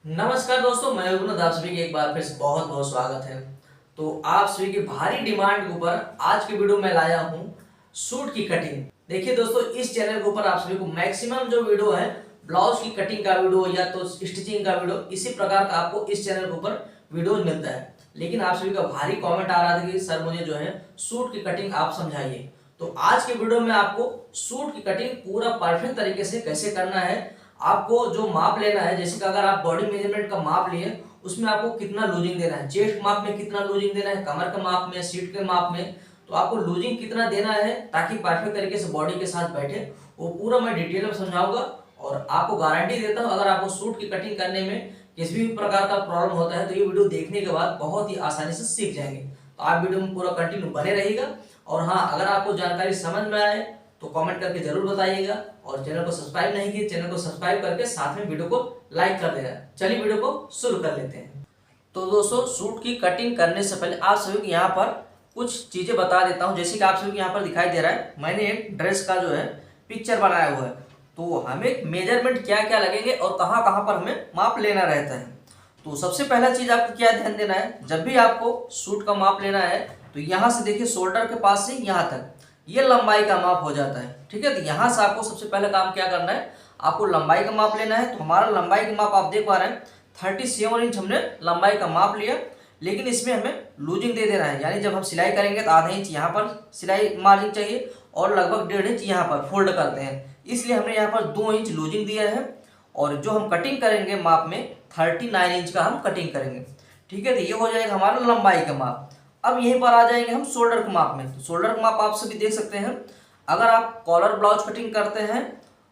नमस्कार दोस्तों, मैं रघुनाथ, आप सभी के एक बार फिर से बहुत बहुत स्वागत है। तो आप सभी की भारी डिमांड के ऊपर आज के वीडियो में लाया हूं सूट की कटिंग। देखिए दोस्तों, इस चैनल के ऊपर आप सभी को मैक्सिमम जो वीडियो है ब्लाउज की कटिंग का वीडियो या तो स्टिचिंग का वीडियो, इसी प्रकार का आपको इस चैनल के ऊपर वीडियो मिलता है। लेकिन आप सभी का भारी कॉमेंट आ रहा था कि सर मुझे जो है सूट की कटिंग आप समझाइए। तो आज के वीडियो में आपको सूट की कटिंग पूरा परफेक्ट तरीके से कैसे करना है, आपको जो माप लेना है, जैसे कि अगर आप बॉडी मेजरमेंट का माप लिए उसमें आपको कितना लूजिंग देना है, चेस्ट माप में कितना लूजिंग देना है, कमर के माप में, सीट के माप में, तो आपको लूजिंग कितना देना है ताकि परफेक्ट तरीके से बॉडी के साथ बैठे, वो पूरा मैं डिटेल में समझाऊंगा। और आपको गारंटी देता हूँ, अगर आपको सूट की कटिंग करने में किसी भी प्रकार का प्रॉब्लम होता है तो ये वीडियो देखने के बाद बहुत ही आसानी से सीख जाएंगे। तो आप वीडियो में पूरा कंटिन्यू बने रहिएगा। और हाँ, अगर आपको जानकारी समझ में आए तो कमेंट करके जरूर बताइएगा। और चैनल को सब्सक्राइब नहीं किए, चैनल को सब्सक्राइब करके साथ में वीडियो को लाइक कर देना। चलिए वीडियो को शुरू कर लेते हैं। तो दोस्तों, सूट की कटिंग करने से पहले आप सभी को यहाँ पर कुछ चीजें बता देता हूँ। जैसे कि आप सभी को यहाँ पर दिखाई दे रहा है, मैंने एक ड्रेस का जो है पिक्चर बनाया हुआ है। तो हमें मेजरमेंट क्या क्या लगेंगे और कहाँ कहाँ पर हमें माप लेना रहता है। तो सबसे पहला चीज आपको क्या ध्यान देना है, जब भी आपको सूट का माप लेना है तो यहाँ से देखिए, शोल्डर के पास से यहाँ तक ये लंबाई का माप हो जाता है। ठीक है, तो यहाँ से आपको सबसे पहले काम क्या करना है, आपको लंबाई का माप लेना है। तो हमारा लंबाई का माप आप देख पा रहे हैं 37 इंच हमने लंबाई का माप लिया। लेकिन इसमें हमें लूजिंग दे देना है, यानी जब हम सिलाई करेंगे तो आधा इंच यहाँ पर सिलाई मार्जिन चाहिए और लगभग 1.5 इंच यहाँ पर फोल्ड करते हैं, इसलिए हमने यहाँ पर 2 इंच लूजिंग दिया है। और जो हम कटिंग करेंगे माप में 39 इंच का हम कटिंग करेंगे। ठीक है, तो ये हो जाएगा हमारा लंबाई का माप। अब यहीं पर आ जाएंगे हम शोल्डर के माप में। तो शोल्डर का माप आप सभी देख सकते हैं, अगर आप कॉलर ब्लाउज कटिंग करते हैं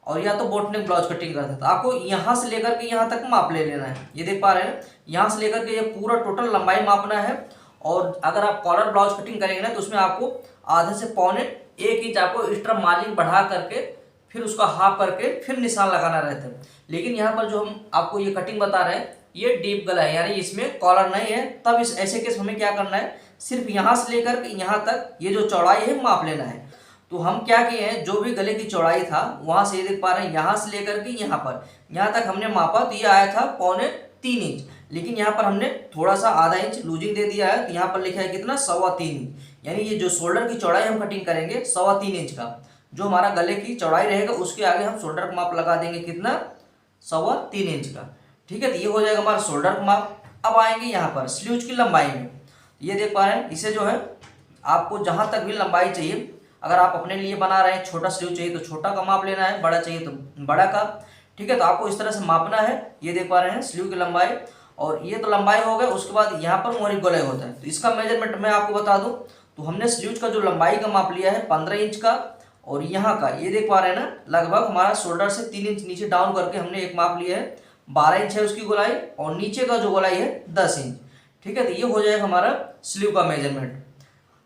और या तो बोटनेक ब्लाउज कटिंग करते हैं तो आपको यहाँ से लेकर के यहाँ तक माप ले लेना है। ये देख पा रहे हैं, यहाँ से लेकर के ये पूरा टोटल लंबाई मापना है। और अगर आप कॉलर ब्लाउज कटिंग करेंगे ना तो उसमें आपको आधे से पौने 1 इंच आपको एक्स्ट्रा मार्जिन बढ़ा करके फिर उसका हाफ करके फिर निशान लगाना रहता है। लेकिन यहाँ पर जो हम आपको ये कटिंग बता रहे हैं ये डीप गला है, यानी इसमें कॉलर नहीं है। तब इस ऐसे केस हमें क्या करना है, सिर्फ यहाँ से लेकर के यहाँ तक ये जो चौड़ाई है माप लेना है। तो हम क्या किए हैं, जो भी गले की चौड़ाई था वहां से ये देख पा रहे हैं, यहाँ से लेकर के यहाँ तक हमने मापा तो ये आया था 3.25 इंच। लेकिन यहाँ पर हमने थोड़ा सा आधा इंच लूजिंग दे दिया है, तो यहाँ पर लिखा है कितना, 3.25 इंच। यानी ये जो शोल्डर की चौड़ाई हम कटिंग करेंगे 3.25 इंच का, जो हमारा गले की चौड़ाई रहेगा उसके आगे हम शोल्डर का माप लगा देंगे कितना, 3.25 इंच का। ठीक है, तो ये हो जाएगा हमारा शोल्डर का माप। अब आएंगे यहाँ पर स्लीव्स की लंबाई में। ये देख पा रहे हैं, इसे जो है आपको जहां तक भी लंबाई चाहिए, अगर आप अपने लिए बना रहे हैं, छोटा स्लीव चाहिए तो छोटा का माप लेना है, बड़ा चाहिए तो बड़ा का। ठीक है, तो आपको इस तरह से मापना है। ये देख पा रहे हैं स्लीव की लंबाई, और ये तो लंबाई हो गई। उसके बाद यहाँ पर मोहरी गोलाई होता है, तो इसका मेजरमेंट मैं आपको बता दूं। तो हमने स्लीव का जो लंबाई का माप लिया है 15 इंच का, और यहाँ का ये देख पा रहे हैं ना, लगभग हमारा शोल्डर से 3 इंच नीचे डाउन करके हमने एक माप लिया है, 12 इंच है उसकी गोलाई, और नीचे का जो गोलाई है 10 इंच। ठीक है, तो ये हो जाएगा हमारा स्लीव का मेजरमेंट।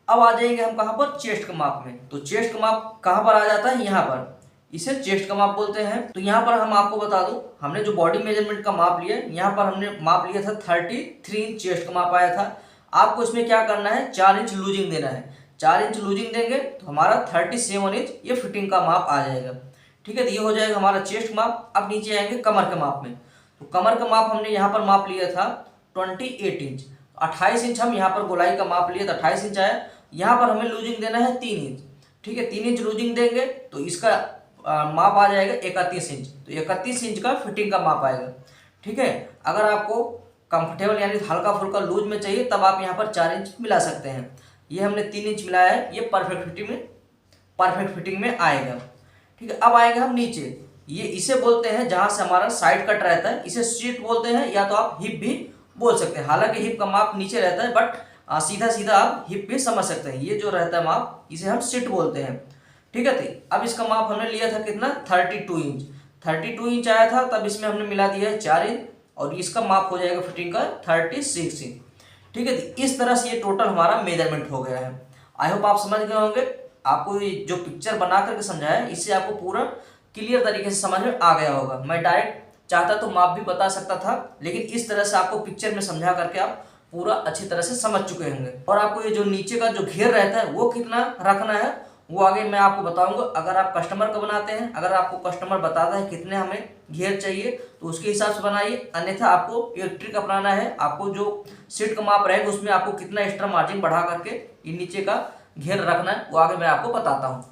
अब आ जाएंगे हम कहाँ पर, चेस्ट के माप में। तो चेस्ट का माप कहाँ पर आ जाता है, यहाँ पर, इसे चेस्ट का माप बोलते हैं। तो यहाँ पर हम आपको बता दूं, हमने जो बॉडी मेजरमेंट का माप लिया, यहाँ पर हमने माप लिया था 33 इंच चेस्ट का माप आया था। आपको इसमें क्या करना है, 4 इंच लूजिंग देना है। 4 इंच लूजिंग देंगे तो हमारा 37 इंच ये फिटिंग का माप आ जाएगा। ठीक है, तो ये हो जाएगा हमारा चेस्ट माप। अब नीचे आएंगे कमर के माप में। तो कमर का माप हमने यहाँ पर माप लिया था 28 इंच। 28 इंच हम यहाँ पर गोलाई का माप लिए तो 28 इंच आया। यहाँ पर हमें लूजिंग देना है 3 इंच। ठीक है, 3 इंच लूजिंग देंगे तो इसका माप आ जाएगा 31 इंच। तो 31 इंच का फिटिंग का माप आएगा। ठीक है, अगर आपको कंफर्टेबल यानी हल्का फुल्का लूज में चाहिए तब आप यहाँ पर 4 इंच मिला सकते हैं। ये हमने 3 इंच मिलाया है, ये परफेक्ट फिटिंग में आएगा। ठीक है, अब आएंगे हम नीचे। ये इसे बोलते हैं जहां से हमारा साइड कट रहता है, इसे स्ट्रेट बोलते हैं, या तो आप हिप भी बोल सकते हैं। हालांकि हिप का माप नीचे रहता है, बट सीधा सीधा आप हिप भी समझ सकते हैं। ये जो रहता है माप, इसे हम स्ट्रेट बोलते हैं। ठीक है, तो अब इसका माप हमने लिया था कितना, 32 इंच। 32 इंच आया था, तब इसमें हमने मिला दिया है 4 इंच, और इसका माप हो जाएगा फिटिंग का 36 इंच। ठीक है, तो इस तरह से ये टोटल हमारा मेजरमेंट हो गया है। आई होप आप समझ गए होंगे। आपको ये जो पिक्चर बना करके समझाया, इससे आपको पूरा क्लियर तरीके से समझ में आ गया होगा। मैं डायरेक्ट चाहता तो माप भी बता सकता था, लेकिन इस तरह से आपको पिक्चर में समझा करके आप पूरा अच्छी तरह से समझ चुके होंगे। और आपको ये जो नीचे का जो घेर रहता है वो कितना रखना है वो आगे मैं आपको बताऊंगा। अगर आप कस्टमर का बनाते हैं, अगर आपको कस्टमर बताता है कितने हमें घेर चाहिए तो उसके हिसाब से बनाइए, अन्यथा आपको एक ट्रिक अपनाना है। आपको जो सीट का माप रहेगा उसमें आपको कितना एक्स्ट्रा मार्जिन बढ़ा करके ये नीचे का घेर रखना है, वो आगे मैं आपको बताता हूँ।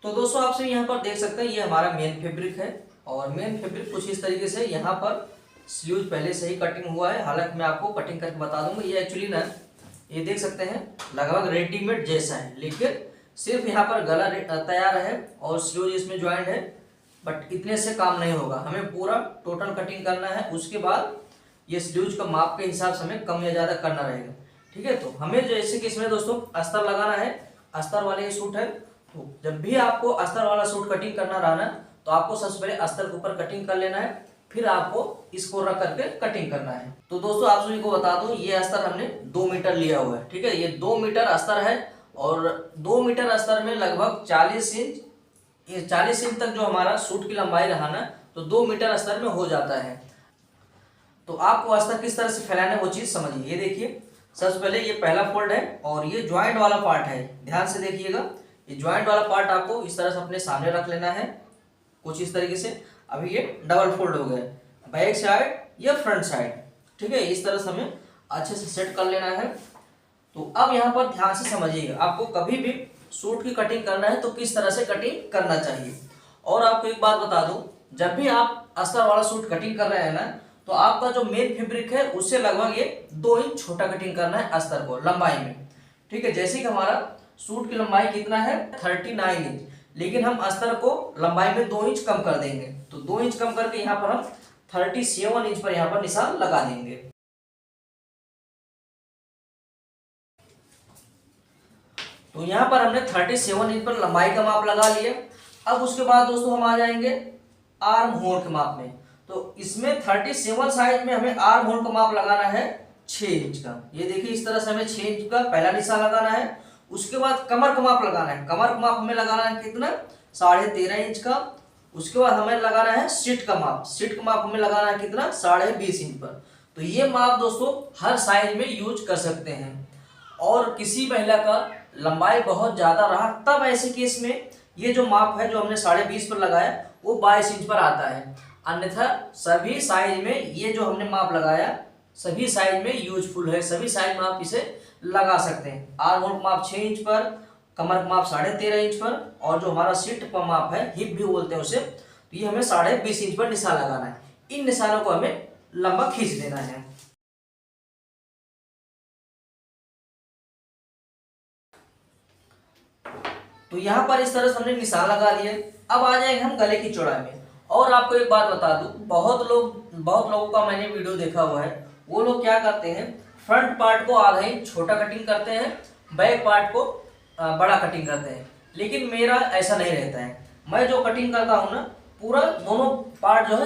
तो दोस्तों आप सभी यहाँ पर देख सकते हैं ये हमारा मेन फैब्रिक है, और मेन फैब्रिक कुछ इस तरीके से यहाँ पर स्लीव्स पहले से ही कटिंग हुआ है। हालांकि मैं आपको कटिंग करके बता दूंगा। ये एक्चुअली ना, ये देख सकते हैं लगभग रेडीमेड जैसा है, लेकिन सिर्फ यहाँ पर गला तैयार है और स्लीव इसमें ज्वाइंट है। बट इतने से काम नहीं होगा, हमें पूरा टोटल कटिंग करना है। उसके बाद ये स्लीव्स का माप के हिसाब से हमें कम या ज़्यादा करना रहेगा। ठीक है, तो हमें जैसे कि इसमें दोस्तों अस्तर लगाना है, अस्तर वाले ये सूट है। तो जब भी आपको अस्तर वाला सूट कटिंग करना रहा ना, तो आपको सबसे पहले अस्तर के ऊपर कटिंग कर लेना है, फिर आपको इसको रख करके कटिंग करना है। तो दोस्तों आप सभी को बता दूं, ये अस्तर हमने 2 मीटर लिया हुआ है। ठीक है, ये 2 मीटर अस्तर है, और 2 मीटर अस्तर में लगभग 40 इंच, ये 40 इंच तक जो हमारा सूट की लंबाई रहा ना, तो 2 मीटर अस्तर में हो जाता है। तो आपको अस्तर किस तरह से फैलाना है वो चीज समझिए। ये देखिए, सबसे पहले ये पहला फोल्ड है और ये ज्वाइंट वाला पार्ट है, ध्यान से देखिएगा। ये ज्वाइंट वाला पार्ट आपको इस तरह से अपने सामने रख लेना है, कुछ इस तरीके से। अभी ये डबल फोल्ड हो गया, बैक साइड या फ्रंट साइड। ठीक है, इस तरह से हमें अच्छे से सेट कर लेना है। तो अब यहाँ पर ध्यान से समझिएगा, आपको कभी भी सूट की कटिंग करना है तो किस तरह से कटिंग करना चाहिए। और आपको एक बात बता दूं, जब भी आप अस्तर वाला सूट कटिंग कर रहे हैं ना, तो आपका जो मेन फैब्रिक है उससे लगभग ये 2 इंच छोटा कटिंग करना है अस्तर को लंबाई में। ठीक है, जैसे कि हमारा सूट की लंबाई कितना है 39 इंच, लेकिन हम अस्तर को लंबाई में 2 इंच कम कर देंगे। तो 2 इंच कम करके यहाँ पर हम 37 इंच पर यहाँ पर निशान लगा देंगे। तो यहाँ पर हमने 37 इंच पर लंबाई का माप लगा लिया। अब उसके बाद दोस्तों हम आ जाएंगे आर्म होल के माप में। तो इसमें 37 साइज में हमें आर्म होल का माप लगाना है 6 इंच का। ये देखिए, इस तरह से हमें 6 इंच का पहला निशान लगाना है। उसके बाद कमर का माप लगाना है। कमर का माप हमें लगाना है कितना, 13.5 इंच का। उसके बाद हमें लगाना है सीट का माप। सीट का माप हमें लगाना है कितना, 20.5 इंच पर। तो ये माप दोस्तों हर साइज में यूज कर सकते हैं। और किसी महिला का लंबाई बहुत ज्यादा रहा, तब ऐसे केस में ये जो माप है जो हमने 20.5 पर लगाया वो 22 इंच पर आता है। अन्यथा सभी साइज में ये जो हमने माप लगाया सभी साइज में यूजफुल है, सभी साइज में आप इसे लगा सकते हैं। आर्म होल माप 6 इंच पर, कमर का माप 13.5 इंच पर, और जो हमारा सीट का माप है, हिप भी बोलते हैं उसे, तो ये हमें 20.5 इंच पर निशान लगाना है। इन निशानों को हमें लंबा खींच देना है। तो यहाँ पर इस तरह से हमने निशान लगा दिए। अब आ जाएंगे हम गले की चौड़ाई में। और आपको एक बात बता दूं, बहुत लोगों का मैंने वीडियो देखा हुआ है, वो लोग क्या करते हैं, फ्रंट पार्ट को आधा इंच छोटा कटिंग करते हैं, बैक पार्ट को बड़ा कटिंग करते हैं। लेकिन मेरा ऐसा नहीं रहता है। मैं जो कटिंग करता हूँ ना, पूरा दोनों पार्ट जो है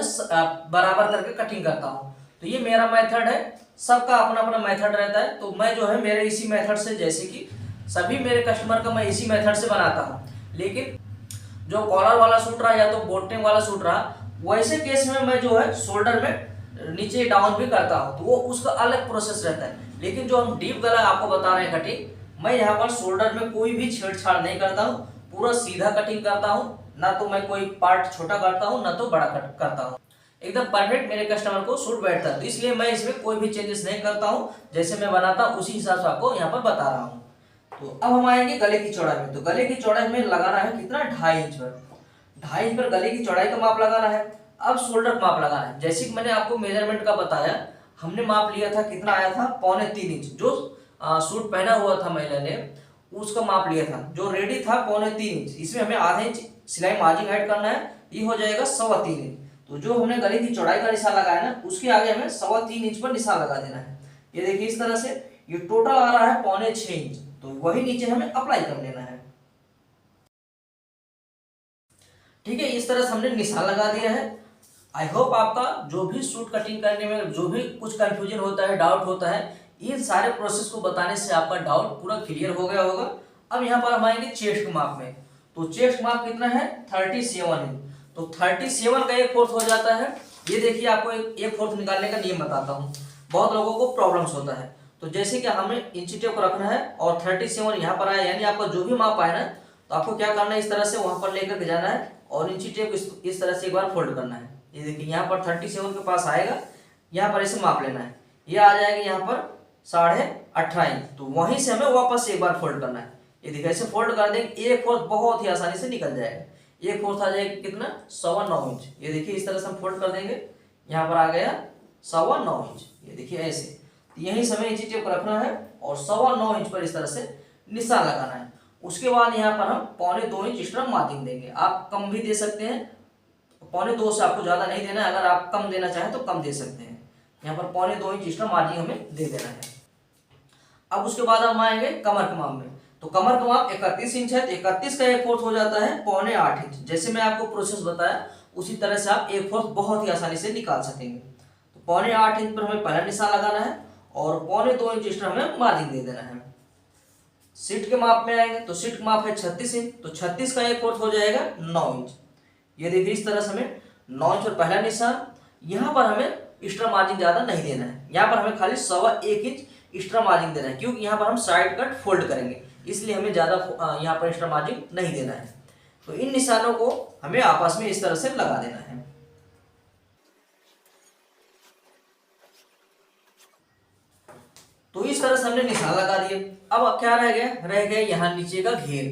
बराबर करके कटिंग करता हूँ। तो ये मेरा मेथड है, सबका अपना अपना मेथड रहता है। तो मैं जो है मेरे इसी मेथड से, जैसे कि सभी मेरे कस्टमर का मैं इसी मेथड से बनाता हूँ। लेकिन जो कॉलर वाला सूट रहा या तो बोटनेक वाला सूट रहा, वैसे केस में मैं जो है शोल्डर में नीचे डाउन भी करता हूँ, तो वो उसका अलग प्रोसेस रहता है। लेकिन जो हम डीप गला आपको बता रहे हैं कटिंग, मैं यहाँ पर शोल्डर में कोई भी छेड़छाड़ नहीं करता हूँ, पूरा सीधा कटिंग करता हूँ। ना तो मैं कोई पार्ट छोटा करता हूँ, ना तो बड़ा कट करता हूँ। एकदम परफेक्ट मेरे कस्टमर को सूट बैठता है। तो इसलिए मैं इसमें कोई भी चेंजेस नहीं करता हूँ, जैसे मैं बनाता हूँ उसी हिसाब से आपको यहाँ पर बता रहा हूँ। तो अब हम आएंगे गले की चौड़ाई में। तो गले की चौड़ाई में लगाना है कितना, 2.5 इंच पर। 2.5 इंच पर गले की चौड़ाई का माप लगाना है। अब शोल्डर का माप लगाना है। जैसे कि मैंने आपको मेजरमेंट का बताया, हमने माप लिया था, कितना आया था, 3.25 इंच। जो सूट पहना हुआ था महिला ने, उसका माप लिया था। जो रेडी था 3.25 इंच, इसमें हमें आधा इंच सिलाई मार्जिन ऐड करना है, ये हो जाएगा 3.25 इंच। तो जो हमने गले की चौड़ाई का निशान लगाया ना, उसके आगे हमें 3.25 इंच पर निशान लगा देना है। ये देखिए, इस तरह से ये टोटल आ रहा है 6.25 इंच। तो वही नीचे हमें अप्लाई कर लेना है। ठीक है, इस तरह से हमने निशान लगा दिया है। आई होप आपका जो भी सूट कटिंग करने में जो भी कुछ कंफ्यूजन होता है, डाउट होता है, इन सारे प्रोसेस को बताने से आपका डाउट पूरा क्लियर हो गया होगा। अब यहाँ पर हम आएंगे चेस्ट के माप में। तो चेस्ट माप कितना है, 37 इंच। तो 37 का 1/4 हो जाता है। ये देखिए, आपको 1/4 निकालने का नियम बताता हूँ, बहुत लोगों को प्रॉब्लम्स होता है। तो जैसे कि हमें इंची टेप को रखना है और 37 यहाँ पर आया, यानी आपका जो भी माप आया ना, तो आपको क्या करना है, इस तरह से वहां पर लेकर के जाना है और इंची टेप इस तरह से एक बार फोल्ड करना है। ये देखिए यहाँ पर 37 के पास आएगा, यहाँ पर इसे माप लेना है, ये आ जाएगा यहाँ पर 18.5 इंच। तो वहीं से हमें वापस से एक बार फोल्ड करना है। ये देखिए ऐसे फोल्ड कर देंगे, 1/4 बहुत ही आसानी से निकल जाएगा। 1/4 आ जाएगा कितना, 9.25 इंच। ये देखिए इस तरह से हम फोल्ड कर देंगे, यहाँ पर आ गया 9.25 इंच। ये देखिए ऐसे, तो यहीं से हमें इंची टेप को रखना है और 9.25 इंच पर इस तरह से निशान लगाना है। उसके बाद यहाँ पर हम 1.25 इंच एक्स्ट्रा मार्जिन देंगे। आप कम भी दे सकते हैं, 1.25 से आपको ज्यादा नहीं देना है, अगर आप कम देना चाहें तो कम दे सकते हैं। यहाँ पर 1.25 इंच एक्स्ट्रा मार्जिन हमें दे देना है। अब उसके बाद हम आएंगे कमर के माप में। तो कमर का माप 31 इंच है, तो 31 का 1/4 हो जाता है 7.25 इंच। जैसे मैं आपको प्रोसेस बताया उसी तरह से आप 1/4 बहुत ही आसानी से निकाल सकेंगे। तो 7.25 इंच पर हमें पहला निशान लगाना है और 1.25 इंच एक्स्ट्रा हमें मार्जिन दे देना है। सीट के माप में आएंगे तो सीट का माप है 36 इंच, तो 36 का 1/4 हो जाएगा 9 इंच। ये देखिए इस तरह से हमें 9 इंच पर पहला निशान, यहाँ पर हमें एक्स्ट्रा मार्जिन ज्यादा नहीं देना है, यहाँ पर हमें खाली 1.25 इंच एक्स्ट्रा मार्जिन देना है, क्योंकि यहाँ पर हम साइड कट फोल्ड करेंगे, इसलिए हमें ज्यादा यहाँ पर एक्स्ट्रा मार्जिन नहीं देना है। तो इन निशानों को हमें आपस में इस तरह से लगा देना है। तो इस तरह से हमने निशान लगा दिए। अब क्या रह गया, रह गया यहाँ नीचे का घेर।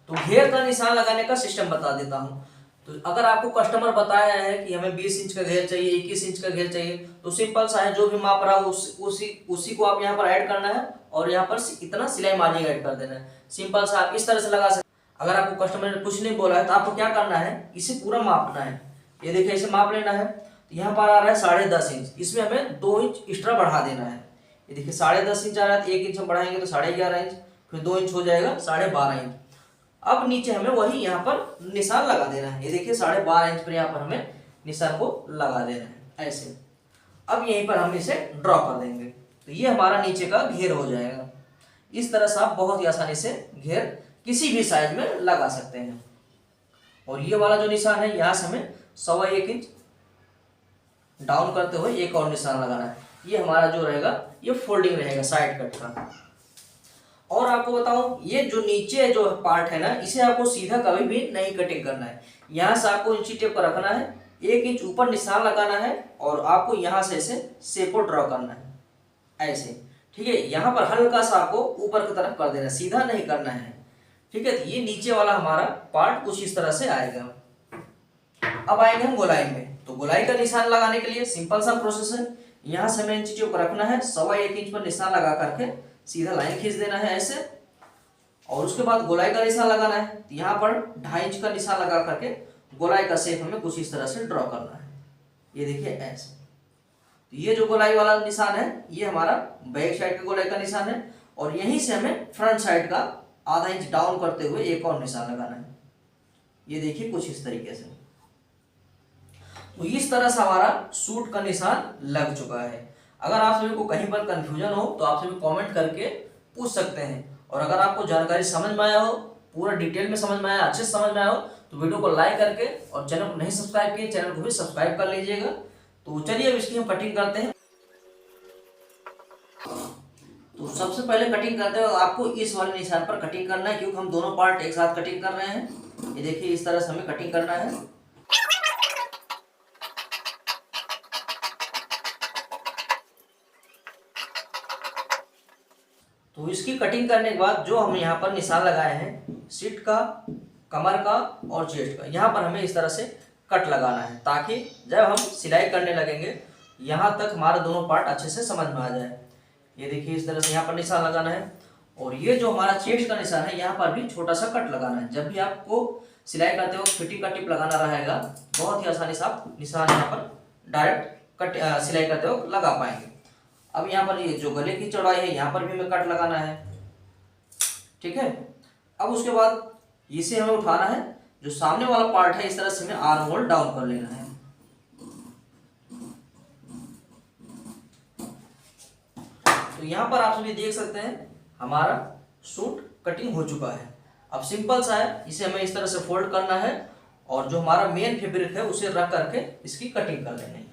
तो घेर का निशान लगाने का सिस्टम बता देता हूँ। तो अगर आपको कस्टमर बताया है कि हमें 20 इंच का घेर चाहिए, 21 इंच का घेर चाहिए, तो सिंपल सा है, जो भी माप रहा हो उसी को आप यहाँ पर ऐड करना है और यहाँ पर इतना सिलाई मार्जिन ऐड कर देना है। सिंपल सा आप इस तरह से लगा सकते। अगर आपको कस्टमर ने कुछ नहीं बोला है तो आपको क्या करना है, इसे पूरा मापना है। ये देखिए इसे माप लेना है, तो यहाँ पर आ रहा है 10.5 इंच, इसमें हमें 2 इंच एक्स्ट्रा बढ़ा देना है। ये देखिए 10.5 इंच आ रहा है, तो 1 इंच हम बढ़ाएंगे तो 11.5 इंच, फिर 2 इंच हो जाएगा 12.5 इंच। अब नीचे हमें वही यहाँ पर निशान लगा देना है। ये देखिए 12.5 इंच पर यहाँ पर हमें निशान को लगा देना है ऐसे। अब यहीं पर हम इसे ड्रॉ कर देंगे, तो ये हमारा नीचे का घेर हो जाएगा। इस तरह से आप बहुत ही आसानी से घेर किसी भी साइज में लगा सकते हैं। और ये वाला जो निशान है, यहाँ से हमें 1.25 इंच डाउन करते हुए एक और निशान लगाना है। ये हमारा जो रहेगा ये फोल्डिंग रहेगा साइड कट का। और आपको बताऊं, ये जो नीचे जो पार्ट है ना, इसे आपको सीधा कभी भी नहीं कटिंग करना है। यहाँ से आपको इंची टेप पर रखना है, 1 इंच ऊपर निशान लगाना है और आपको यहाँ से ऐसे शेप ड्रॉ करना है ऐसे, ठीक है। यहाँ पर हल्का सा आपको ऊपर की तरफ कर देना है, सीधा नहीं करना है, ठीक है। तो ये नीचे वाला हमारा पार्ट कुछ इस तरह से आएगा। अब आएंगे हम गोलाई में। तो गोलाई का निशान लगाने के लिए सिंपल सा प्रोसेस है। यहाँ से हमें इंची टेप पर रखना है, 1.25 इंच पर निशान लगा करके सीधा लाइन खींच देना है ऐसे, और उसके बाद गोलाई का निशान लगाना है। तो यहाँ पर 2.5 इंच का निशान लगा करके गोलाई का शेप हमें कुछ इस तरह से ड्रॉ करना है। ये देखिए ऐसे। तो ये जो गोलाई वाला निशान है, ये हमारा बैक साइड का गोलाई का निशान है, और यहीं से हमें फ्रंट साइड का आधा इंच डाउन करते हुए एक और निशान लगाना है। ये देखिए कुछ इस तरीके से। तो इस तरह से हमारा सूट का निशान लग चुका है। अगर आप सभी को कहीं पर कंफ्यूजन हो तो आप सभी कमेंट करके पूछ सकते हैं। और अगर आपको जानकारी समझ में आया हो, पूरा डिटेल में समझ में आया, अच्छे से समझ में आया हो, तो वीडियो को लाइक करके, और चैनल को नहीं सब्सक्राइब किए चैनल को भी सब्सक्राइब कर लीजिएगा। तो चलिए अब इसकी हम कटिंग करते हैं। तो सबसे पहले कटिंग करते हुए आपको इस वाले निशान पर कटिंग करना है, क्योंकि हम दोनों पार्ट एक साथ कटिंग कर रहे हैं। ये देखिए इस तरह से हमें कटिंग करना है। तो इसकी कटिंग करने के बाद जो हम यहाँ पर निशान लगाए हैं सीट का, कमर का और चेस्ट का, यहाँ पर हमें इस तरह से कट लगाना है, ताकि जब हम सिलाई करने लगेंगे यहाँ तक हमारा दोनों पार्ट अच्छे से समझ में आ जाए। ये देखिए इस तरह से यहाँ पर निशान लगाना है। और ये जो हमारा चेस्ट का निशान है, यहाँ पर भी छोटा सा कट लगाना है। जब भी आपको सिलाई करते वक्त फिटिंग का टिप लगाना रहेगा, बहुत ही आसानी से आप निशान यहाँ पर डायरेक्ट कट सिलाई करते वक्त लगा पाएंगे। अब यहाँ पर ये जो गले की चौड़ाई है, यहाँ पर भी हमें कट लगाना है, ठीक है। अब उसके बाद इसे हमें उठाना है, जो सामने वाला पार्ट है इस तरह से हमें आर्म होल डाउन कर लेना है। तो यहाँ पर आप सभी देख सकते हैं हमारा सूट कटिंग हो चुका है। अब सिंपल सा है, इसे हमें इस तरह से फोल्ड करना है और जो हमारा मेन फैब्रिक है उसे रख करके इसकी कटिंग कर लेनी है।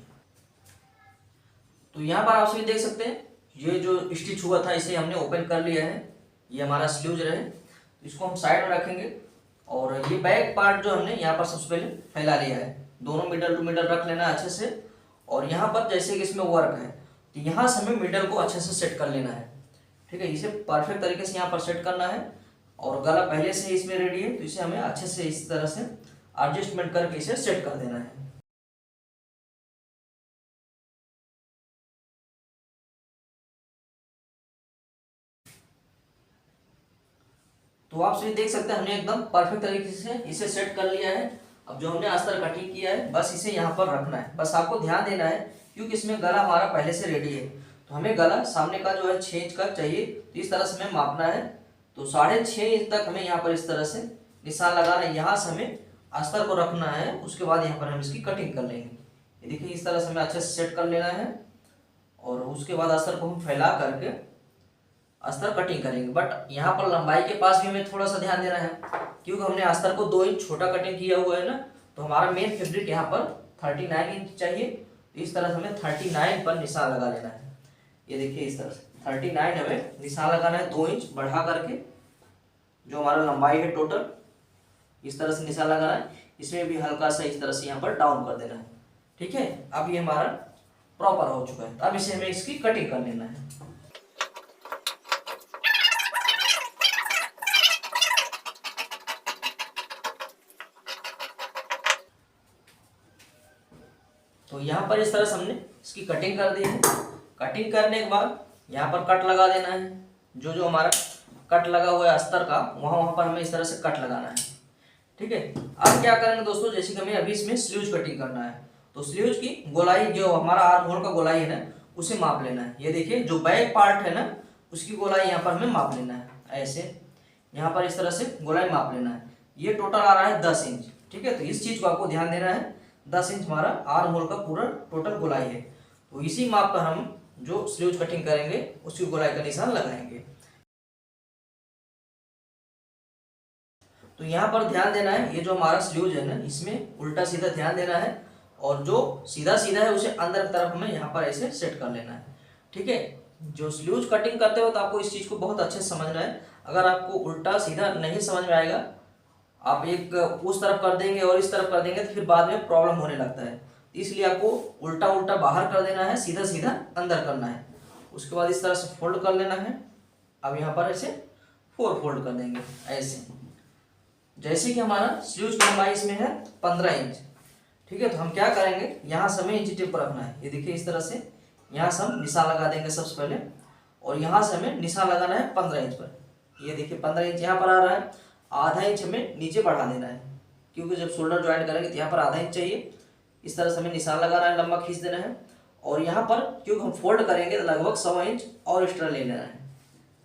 तो यहाँ पर आप सभी देख सकते हैं ये जो स्टिच हुआ था इसे हमने ओपन कर लिया है। ये हमारा स्लीव्स रहे, इसको हम साइड में रखेंगे और ये बैक पार्ट जो हमने यहाँ पर सबसे पहले फैला लिया है, दोनों मिडल टू मिडल रख लेना है अच्छे से। और यहाँ पर जैसे कि इसमें वर्क है तो यहाँ से हमें मिडल को अच्छे से सेट कर लेना है। ठीक है, इसे परफेक्ट तरीके से यहाँ पर सेट करना है। और गला पहले से ही इसमें रेडी है तो इसे हमें अच्छे से इस तरह से एडजस्टमेंट करके इसे सेट कर देना है। तो आप सभी देख सकते हैं हमने एकदम परफेक्ट तरीके से इसे सेट कर लिया है। अब जो हमने अस्तर कटिंग किया है बस इसे यहाँ पर रखना है। बस आपको ध्यान देना है क्योंकि इसमें गला हमारा पहले से रेडी है, तो हमें गला सामने का जो है 6 इंच का चाहिए, तो इस तरह से हमें मापना है। तो 6.5 इंच तक हमें यहाँ पर इस तरह से निशान लगाना है। यहाँ से हमें अस्तर को रखना है, उसके बाद यहाँ पर हम इसकी कटिंग कर लेंगे। ये देखिए इस तरह से हमें अच्छे से सेट कर लेना है और उसके बाद अस्तर को हम फैला करके अस्तर कटिंग करेंगे। बट यहाँ पर लंबाई के पास भी हमें थोड़ा सा ध्यान देना है क्योंकि हमने अस्तर को 2 इंच छोटा कटिंग किया हुआ है ना, तो हमारा मेन फैब्रिक यहाँ पर 39 इंच चाहिए। तो इस तरह से हमें 39 पर निशान लगा लेना है। ये देखिए इस तरह से 39 हमें निशान लगाना है, 2 इंच बढ़ा करके जो हमारा लंबाई है टोटल, इस तरह से निशान लगाना है। इसमें भी हल्का सा इस तरह से यहाँ पर डाउन कर देना है। ठीक है, अब ये हमारा प्रॉपर हो चुका है। अब इसे हमें इसकी कटिंग कर लेना है। तो यहाँ पर इस तरह से हमने इसकी कटिंग कर दी है। कटिंग करने के बाद यहाँ पर कट लगा देना है। जो जो हमारा कट लगा हुआ है अस्तर का वहाँ पर हमें इस तरह से कट लगाना है। ठीक है, अब क्या करेंगे दोस्तों, जैसे कि हमें अभी इसमें स्लीव्स कटिंग करना है तो स्लीव्स की गोलाई जो हमारा आर्म होल का गोलाई है ना उसे माप लेना है। ये देखिए जो बैक पार्ट है ना उसकी गोलाई यहाँ पर हमें माप लेना है। ऐसे यहाँ पर इस तरह से गोलाई माप लेना है। ये टोटल आ रहा है 10 इंच। ठीक है, तो इस चीज को आपको ध्यान देना है। 10 इंच हमारा आर्म होल का पूरा टोटल गोलाई है, तो इसी माप पर हम जो स्लीव्स कटिंग करेंगे उसकी गोलाई का निशान लगाएंगे। तो यहाँ पर ध्यान देना है, ये जो हमारा स्लीव्स है ना इसमें उल्टा सीधा ध्यान देना है और जो सीधा सीधा है उसे अंदर की तरफ हमें यहाँ पर ऐसे सेट कर लेना है। ठीक है, जो स्लीव्स कटिंग करते हो तो आपको इस चीज को बहुत अच्छे से समझना है। अगर आपको उल्टा सीधा नहीं समझ में आएगा, आप एक उस तरफ कर देंगे और इस तरफ कर देंगे तो फिर बाद में प्रॉब्लम होने लगता है। इसलिए आपको उल्टा उल्टा बाहर कर देना है, सीधा सीधा अंदर करना है। उसके बाद इस तरह से फोल्ड कर लेना है। अब यहाँ पर ऐसे 4 फोल्ड कर देंगे ऐसे। जैसे कि हमारा स्लीव्स की लंबाई इसमें है 15 इंच। ठीक है, तो हम क्या करेंगे, यहाँ से हमें इंची टेप पर रखना है। ये देखिए इस तरह से यहाँ से हम निशान लगा देंगे सबसे पहले और यहाँ से हमें निशान लगाना है 15 इंच पर। ये देखिए 15 इंच यहाँ पर आ रहा है, आधा इंच हमें नीचे बढ़ा देना है क्योंकि जब शोल्डर ज्वाइन करेंगे तो यहाँ पर आधा इंच चाहिए। इस तरह से हमें निशान लगाना है, लंबा खींच देना है। और यहाँ पर क्योंकि हम फोल्ड करेंगे तो लगभग 1.25 इंच और एक्स्ट्रा ले लेना है।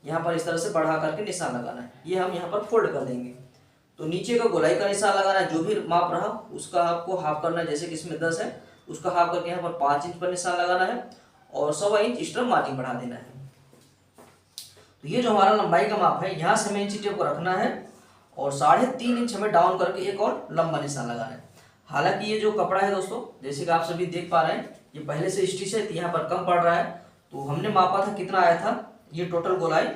यहाँ पर इस तरह से बढ़ा करके निशान लगाना है। ये हम यहाँ पर फोल्ड कर देंगे। तो नीचे का गोलाई का निशान लगाना है, जो भी माप रहा उसका आपको हाफ करना है। जैसे कि इसमें 10 है उसका हाफ करके यहाँ पर 5 इंच पर निशान लगाना है और 1.25 इंच एक्स्ट्रा मार्जिन बढ़ा देना है। तो ये जो हमारा लंबाई का माप है यहाँ से हमें इंची टेप को रखना है और 3.5 इंच हमें डाउन करके एक और लंबा निशान लगाना है। हालांकि ये जो कपड़ा है दोस्तों जैसे कि आप सभी देख पा रहे हैं ये पहले से स्टिच है तो यहाँ पर कम पड़ रहा है। तो हमने मापा था कितना आया था, ये टोटल गोलाई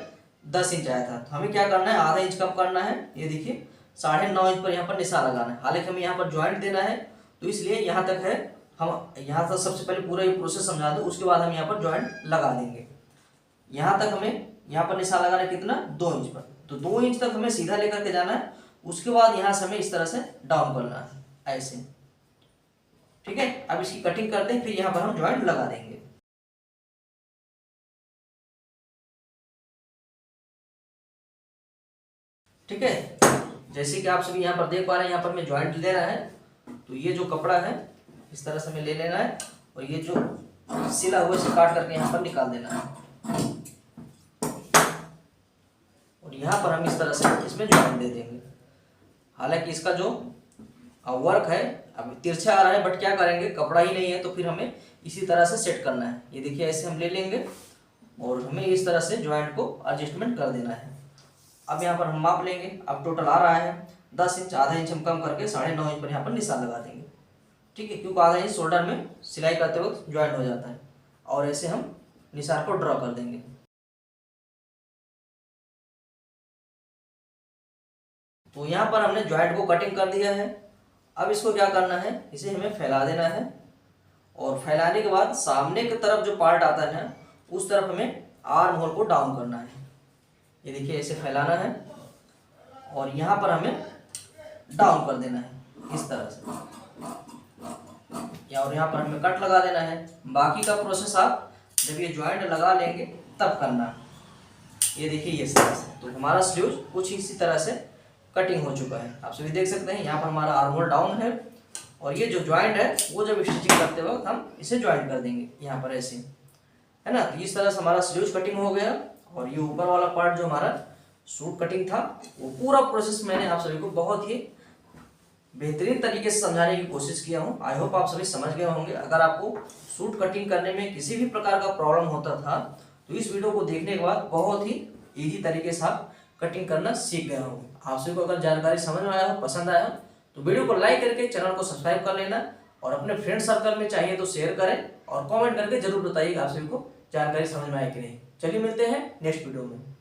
10 इंच आया था। तो हमें क्या करना है, आधा इंच कम करना है। ये देखिए 9.5 इंच पर यहाँ पर निशान लगाना है। हालांकि हमें यहाँ पर ज्वाइंट देना है तो इसलिए यहाँ तक है। हम यहाँ तक सबसे पहले पूरा ये प्रोसेस समझा दो, उसके बाद हम यहाँ पर ज्वाइंट लगा देंगे। यहाँ तक हमें यहाँ पर निशान लगाना है कितना, 2 इंच पर। तो 2 इंच तक हमें सीधा लेकर के जाना है। उसके बाद यहाँ से हमें इस तरह से डाउन करना है ऐसे। ठीक है, अब इसकी कटिंग करते हैं फिर यहाँ पर हम ज्वाइंट लगा देंगे। ठीक है, जैसे कि आप सभी यहाँ पर देख पा रहे हैं यहाँ पर हमें ज्वाइंट लेना है। तो ये जो कपड़ा है इस तरह से हमें ले लेना है और ये जो सिला हुआ इसे काट करके यहाँ पर निकाल देना है और यहाँ पर हम इस तरह से इसमें ज्वाइंट दे देंगे। हालांकि इसका जो वर्क है अब तिरछा आ रहा है, बट क्या करेंगे, कपड़ा ही नहीं है तो फिर हमें इसी तरह से सेट करना है। ये देखिए ऐसे हम ले लेंगे और हमें इस तरह से ज्वाइंट को एडजस्टमेंट कर देना है। अब यहाँ पर हम माप लेंगे। अब टोटल आ रहा है 10 इंच, आधा इंच हम कम करके 9.5 इंच पर यहाँ पर निशान लगा देंगे। ठीक है, क्योंकि आधा इंच शोल्डर में सिलाई करते वक्त ज्वाइंट हो जाता है और ऐसे हम निशान को ड्रॉ कर देंगे। तो यहाँ पर हमने जॉइंट को कटिंग कर दिया है। अब इसको क्या करना है, इसे हमें फैला देना है और फैलाने के बाद सामने की तरफ जो पार्ट आता है उस तरफ हमें आर्म होल को डाउन करना है। ये देखिए ऐसे फैलाना है और यहाँ पर हमें डाउन कर देना है इस तरह से, या और यहाँ पर हमें कट लगा देना है। बाकी का प्रोसेस आप जब ये जॉइंट लगा लेंगे तब करना। ये देखिए इस तरह से, तो हमारा स्लीव्स कुछ इसी तरह से कटिंग हो चुका है। आप सभी देख सकते हैं यहाँ पर हमारा आर्म होल डाउन है और ये जो जॉइंट है वो जब स्टिचिंग करते वक्त हम इसे ज्वाइंट कर देंगे यहाँ पर ऐसे, है ना। तो इस तरह से हमारा स्लीव्स कटिंग हो गया और ये ऊपर वाला पार्ट जो हमारा सूट कटिंग था वो पूरा प्रोसेस मैंने आप सभी को बहुत ही बेहतरीन तरीके से समझाने की कोशिश किया हूँ। आई होप आप सभी समझ गए होंगे। अगर आपको सूट कटिंग करने में किसी भी प्रकार का प्रॉब्लम होता था तो इस वीडियो को देखने के बाद बहुत ही ईजी तरीके से आप कटिंग करना सीख गए होंगे। आप सभी को अगर जानकारी समझ में आया हो, पसंद आया हो तो वीडियो को लाइक करके चैनल को सब्सक्राइब कर लेना और अपने फ्रेंड सर्कल में चाहिए तो शेयर करें और कमेंट करके जरूर बताइएगा आप सभी को जानकारी समझ में आई कि नहीं। चलिए मिलते हैं नेक्स्ट वीडियो में।